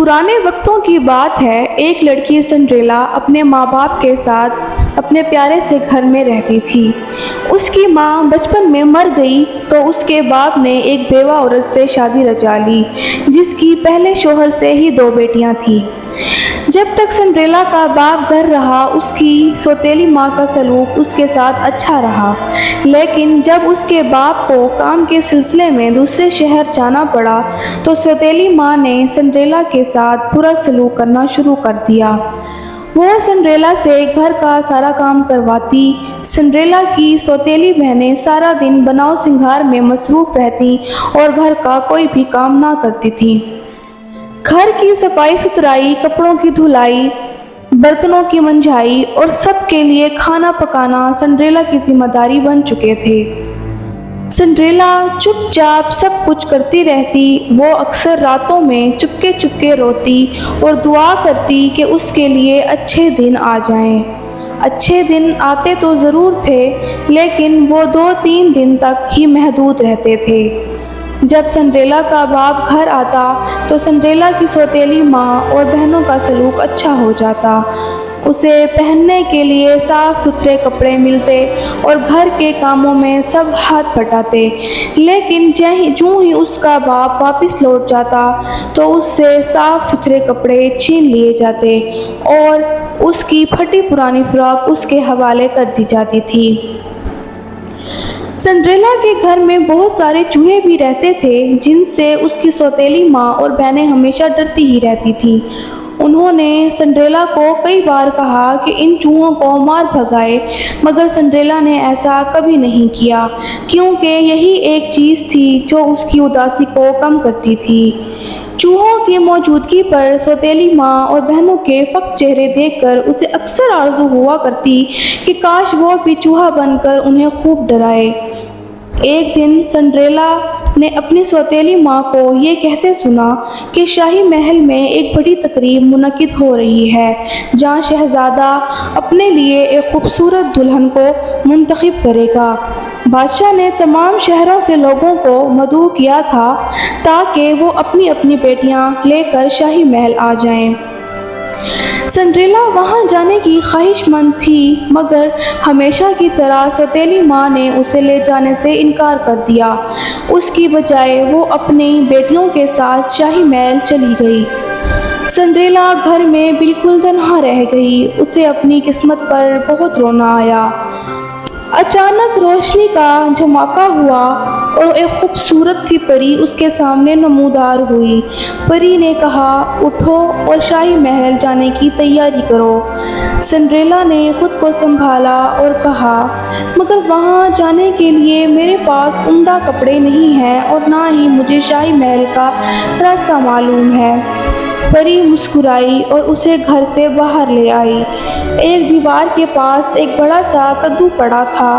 پرانے وقتوں کی بات ہے، ایک لڑکی سنڈریلا اپنے ماں باپ کے ساتھ اپنے پیارے سے گھر میں رہتی تھی۔ اس کی ماں بچپن میں مر گئی تو اس کے باپ نے ایک بیوہ عورت سے شادی رچا لی جس کی پہلے شوہر سے ہی 2 بیٹیاں تھیں۔ جب تک سنڈریلا کا باپ گھر رہا اس کی سوتیلی ماں کا سلوک اس کے ساتھ اچھا رہا، لیکن جب اس کے باپ کو کام کے سلسلے میں دوسرے شہر جانا پڑا تو سوتیلی ماں نے سنڈریلا کے ساتھ برا سلوک کرنا شروع کر دیا۔ وہ سنڈریلا سے گھر کا سارا کام کرواتی۔ سنڈریلا کی سوتیلی بہنیں سارا دن بناؤ سنگھار میں مصروف رہتی اور گھر کا کوئی بھی کام نہ کرتی تھیں۔ گھر کی صفائی ستھرائی، کپڑوں کی دھلائی، برتنوں کی منجھائی اور سب کے لیے کھانا پکانا سنڈریلا کی ذمہ داری بن چکے تھے۔ سنڈریلا چپ چاپ سب کچھ کرتی رہتی۔ وہ اکثر راتوں میں چپکے روتی اور دعا کرتی کہ اس کے لیے اچھے دن آ جائیں۔ اچھے دن آتے تو ضرور تھے، لیکن وہ 2-3 دن تک ہی محدود رہتے تھے۔ جب سنڈریلا کا باپ گھر آتا تو سنڈریلا کی سوتیلی ماں اور بہنوں کا سلوک اچھا ہو جاتا۔ اسے پہننے کے لیے صاف ستھرے کپڑے ملتے اور گھر کے کاموں میں سب ہاتھ بٹاتے، لیکن جوں ہی اس کا باپ واپس لوٹ جاتا تو اس سے صاف ستھرے کپڑے چھین لیے جاتے اور اس کی پھٹی پرانی فراک اس کے حوالے کر دی جاتی تھی۔ سنڈریلا کے گھر میں بہت سارے چوہے بھی رہتے تھے جن سے اس کی سوتیلی ماں اور بہنیں ہمیشہ ڈرتی ہی رہتی تھیں۔ انہوں نے سنڈریلا کو کئی بار کہا کہ ان چوہوں کو مار بھگائے، مگر سنڈریلا نے ایسا کبھی نہیں کیا، کیونکہ یہی ایک چیز تھی جو اس کی اداسی کو کم کرتی تھی۔ چوہوں کی موجودگی پر سوتیلی ماں اور بہنوں کے فقط چہرے دیکھ کر اسے اکثر آرزو ہوا کرتی کہ کاش وہ بھی چوہا بن کر انہیں خوب ڈرائے۔ ایک دن سنڈریلا نے اپنی سوتیلی ماں کو یہ کہتے سنا کہ شاہی محل میں ایک بڑی تقریب منعقد ہو رہی ہے جہاں شہزادہ اپنے لیے ایک خوبصورت دلہن کو منتخب کرے گا۔ بادشاہ نے تمام شہروں سے لوگوں کو مدعو کیا تھا تاکہ وہ اپنی اپنی بیٹیاں لے کر شاہی محل آ جائیں۔ سنڈریلا وہاں جانے کی خواہش مند تھی، مگر ہمیشہ کی طرح سوتیلی ماں نے اسے لے جانے سے انکار کر دیا۔ اس کی بجائے وہ اپنی بیٹیوں کے ساتھ شاہی محل چلی گئی۔ سنڈریلا گھر میں بالکل تنہا رہ گئی۔ اسے اپنی قسمت پر بہت رونا آیا۔ اچانک روشنی کا جھمکا ہوا اور ایک خوبصورت سی پری اس کے سامنے نمودار ہوئی۔ پری نے کہا، اٹھو اور شاہی محل جانے کی تیاری کرو۔ سنڈریلا نے خود کو سنبھالا اور کہا، مگر وہاں جانے کے لیے میرے پاس عمدہ کپڑے نہیں ہیں اور نہ ہی مجھے شاہی محل کا راستہ معلوم ہے۔ پری مسکرائی اور اسے گھر سے باہر لے آئی۔ ایک دیوار کے پاس ایک بڑا سا کدو پڑا تھا۔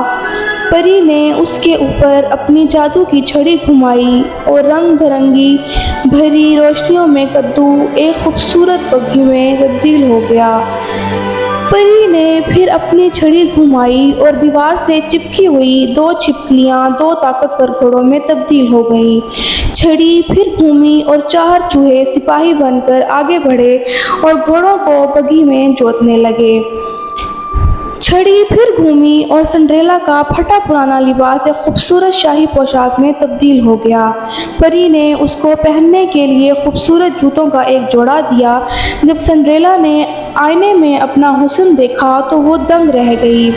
پری نے اس کے اوپر اپنی جادو کی چھڑی گھمائی اور رنگ برنگی بھری روشنیوں میں کدو ایک خوبصورت پگھی میں تبدیل ہو گیا۔ پری نے پھر اپنی چھڑی گھمائی اور دیوار سے چپکی ہوئی 2 چھپکلیاں 2 طاقتور گھوڑوں میں تبدیل ہو گئیں۔ چھڑی پھر گھومی اور 4 چوہے سپاہی بن کر آگے بڑھے اور گھوڑوں کو بگھی میں جوتنے لگے۔ چھڑی پھر گھومی اور سنڈریلا کا پھٹا پرانا لباس ایک خوبصورت شاہی پوشاک میں تبدیل ہو گیا۔ پری نے اس کو پہننے کے لیے خوبصورت جوتوں کا ایک جوڑا دیا۔ جب سنڈریلا نے آئینے میں اپنا حسن دیکھا تو وہ دنگ رہ گئی۔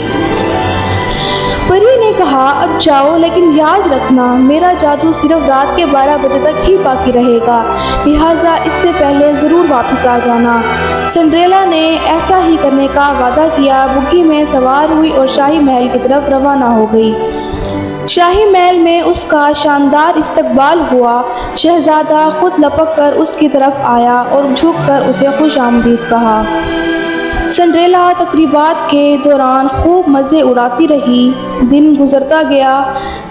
پری نے کہا، اب جاؤ، لیکن یاد رکھنا میرا جادو صرف رات کے 12 بجے تک ہی باقی رہے گا، لہٰذا اس سے پہلے ضرور واپس آ جانا۔ سنڈریلا نے ایسا ہی کرنے کا وعدہ کیا۔ بگھی میں سوار ہوئی اور شاہی محل کی طرف روانہ ہو گئی۔ شاہی محل میں اس کا شاندار استقبال ہوا۔ شہزادہ خود لپک کر اس کی طرف آیا اور جھک کر اسے خوش آمدید کہا۔ سنڈریلا تقریبات کے دوران خوب مزے اڑاتی رہی۔ دن گزرتا گیا۔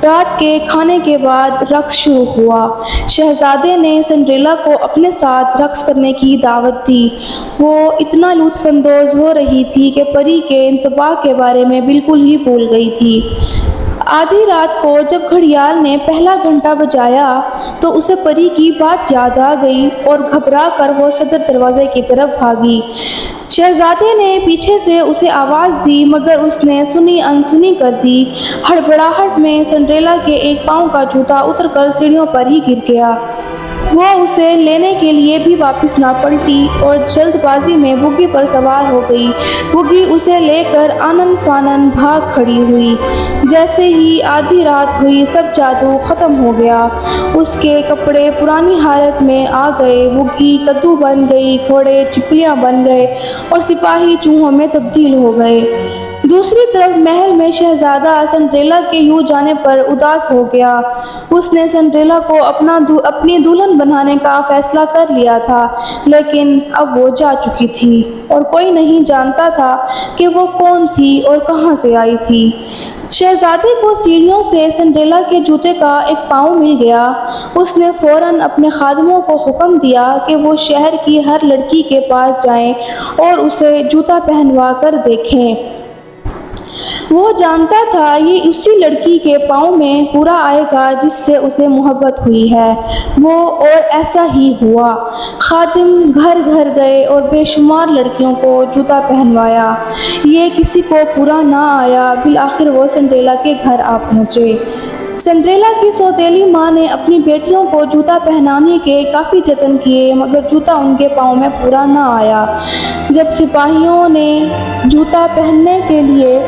رات کے کھانے کے بعد رقص شروع ہوا۔ شہزادے نے سنڈریلا کو اپنے ساتھ رقص کرنے کی دعوت دی۔ وہ اتنا لطف اندوز ہو رہی تھی کہ پری کے انتباہ کے بارے میں بالکل ہی بھول گئی تھی۔ آدھی رات کو جب گھڑیال نے پہلا گھنٹا بجایا تو اسے پری کی بات یاد آ گئی اور گھبرا کر وہ صدر دروازے کی طرف بھاگی۔ شہزادے نے پیچھے سے اسے آواز دی مگر اس نے سنی انسنی کر دی۔ ہڑبڑاہٹ میں سنڈریلا کے ایک پاؤں کا جوتا اتر کر سیڑھیوں پر ہی گر گیا۔ وہ اسے لینے کے لیے بھی واپس نہ پلٹی اور جلد بازی میں بگھی پر سوار ہو گئی۔ بگھی اسے لے کر آنن فانن بھاگ کھڑی ہوئی۔ جیسے ہی آدھی رات ہوئی سب جادو ختم ہو گیا۔ اس کے کپڑے پرانی حالت میں آ گئے، بگھی کدو بن گئی، گھوڑے چھپکلیاں بن گئے اور سپاہی چوہوں میں تبدیل ہو گئے۔ دوسری طرف محل میں شہزادہ سنڈریلا کے یوں جانے پر اداس ہو گیا۔ اس نے سنڈریلا کو اپنی دلہن بنانے کا فیصلہ کر لیا تھا، لیکن اب وہ جا چکی تھی اور کوئی نہیں جانتا تھا کہ وہ کون تھی اور کہاں سے آئی تھی۔ شہزادے کو سیڑھیوں سے سنڈریلا کے جوتے کا ایک پاؤں مل گیا۔ اس نے فوراً اپنے خادموں کو حکم دیا کہ وہ شہر کی ہر لڑکی کے پاس جائیں اور اسے جوتا پہنوا کر دیکھیں۔ وہ جانتا تھا یہ اسی لڑکی کے پاؤں میں پورا آئے گا جس سے اسے محبت ہوئی ہے۔ اور ایسا ہی ہوا۔ خادم گھر گھر گئے اور بے شمار لڑکیوں کو جوتا پہنوایا۔ یہ کسی کو پورا نہ آیا۔ بالآخر وہ سنڈریلا کے گھر آ پہنچے۔ سنڈریلا کی سوتیلی ماں نے اپنی بیٹیوں کو جوتا پہنانے کے کافی جتن کیے مگر جوتا ان کے پاؤں میں پورا نہ آیا۔ جب سپاہیوں نے جوتا پہننے کے لیے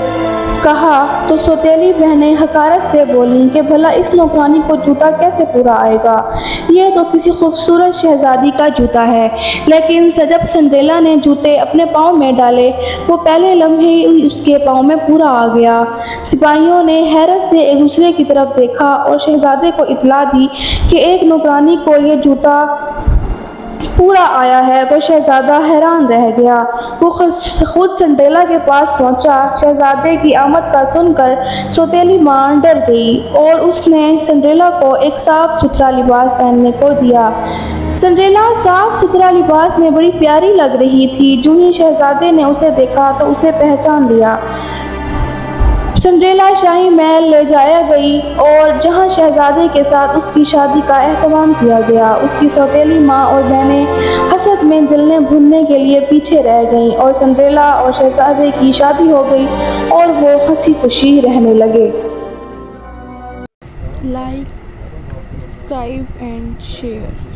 کہا تو سوتیلی بہنیں حقارت سے بولیں کہ بھلا اس نوکرانی کو جوتا کیسے پورا آئے گا، یہ تو کسی خوبصورت شہزادی کا جوتا ہے۔ لیکن جب سنڈریلا نے جوتے اپنے پاؤں میں ڈالے وہ پہلے لمحے ہی اس کے پاؤں میں پورا آ گیا۔ سپاہیوں نے حیرت سے ایک دوسرے کی طرف دیکھا اور شہزادے کو اطلاع دی کہ ایک نوکرانی کو یہ جوتا پورا آیا ہے تو شہزادہ حیران رہ گیا۔ وہ خود سنڈریلا کے پاس پہنچا۔ شہزادے کی آمد کا سن کر سوتیلی ماں ڈر گئی اور اس نے سنڈریلا کو ایک صاف ستھرا لباس پہننے کو دیا۔ سنڈریلا صاف ستھرا لباس میں بڑی پیاری لگ رہی تھی۔ جو ہی شہزادے نے اسے دیکھا تو اسے پہچان لیا۔ سنڈریلا شاہی محل لے جایا گئی اور جہاں شہزادے کے ساتھ اس کی شادی کا اہتمام کیا گیا۔ اس کی سوتیلی ماں اور بہنیں حسد میں جلنے بھوننے کے لیے پیچھے رہ گئیں اور سنڈریلا اور شہزادے کی شادی ہو گئی اور وہ ہنسی خوشی رہنے لگے۔ Like, subscribe and share.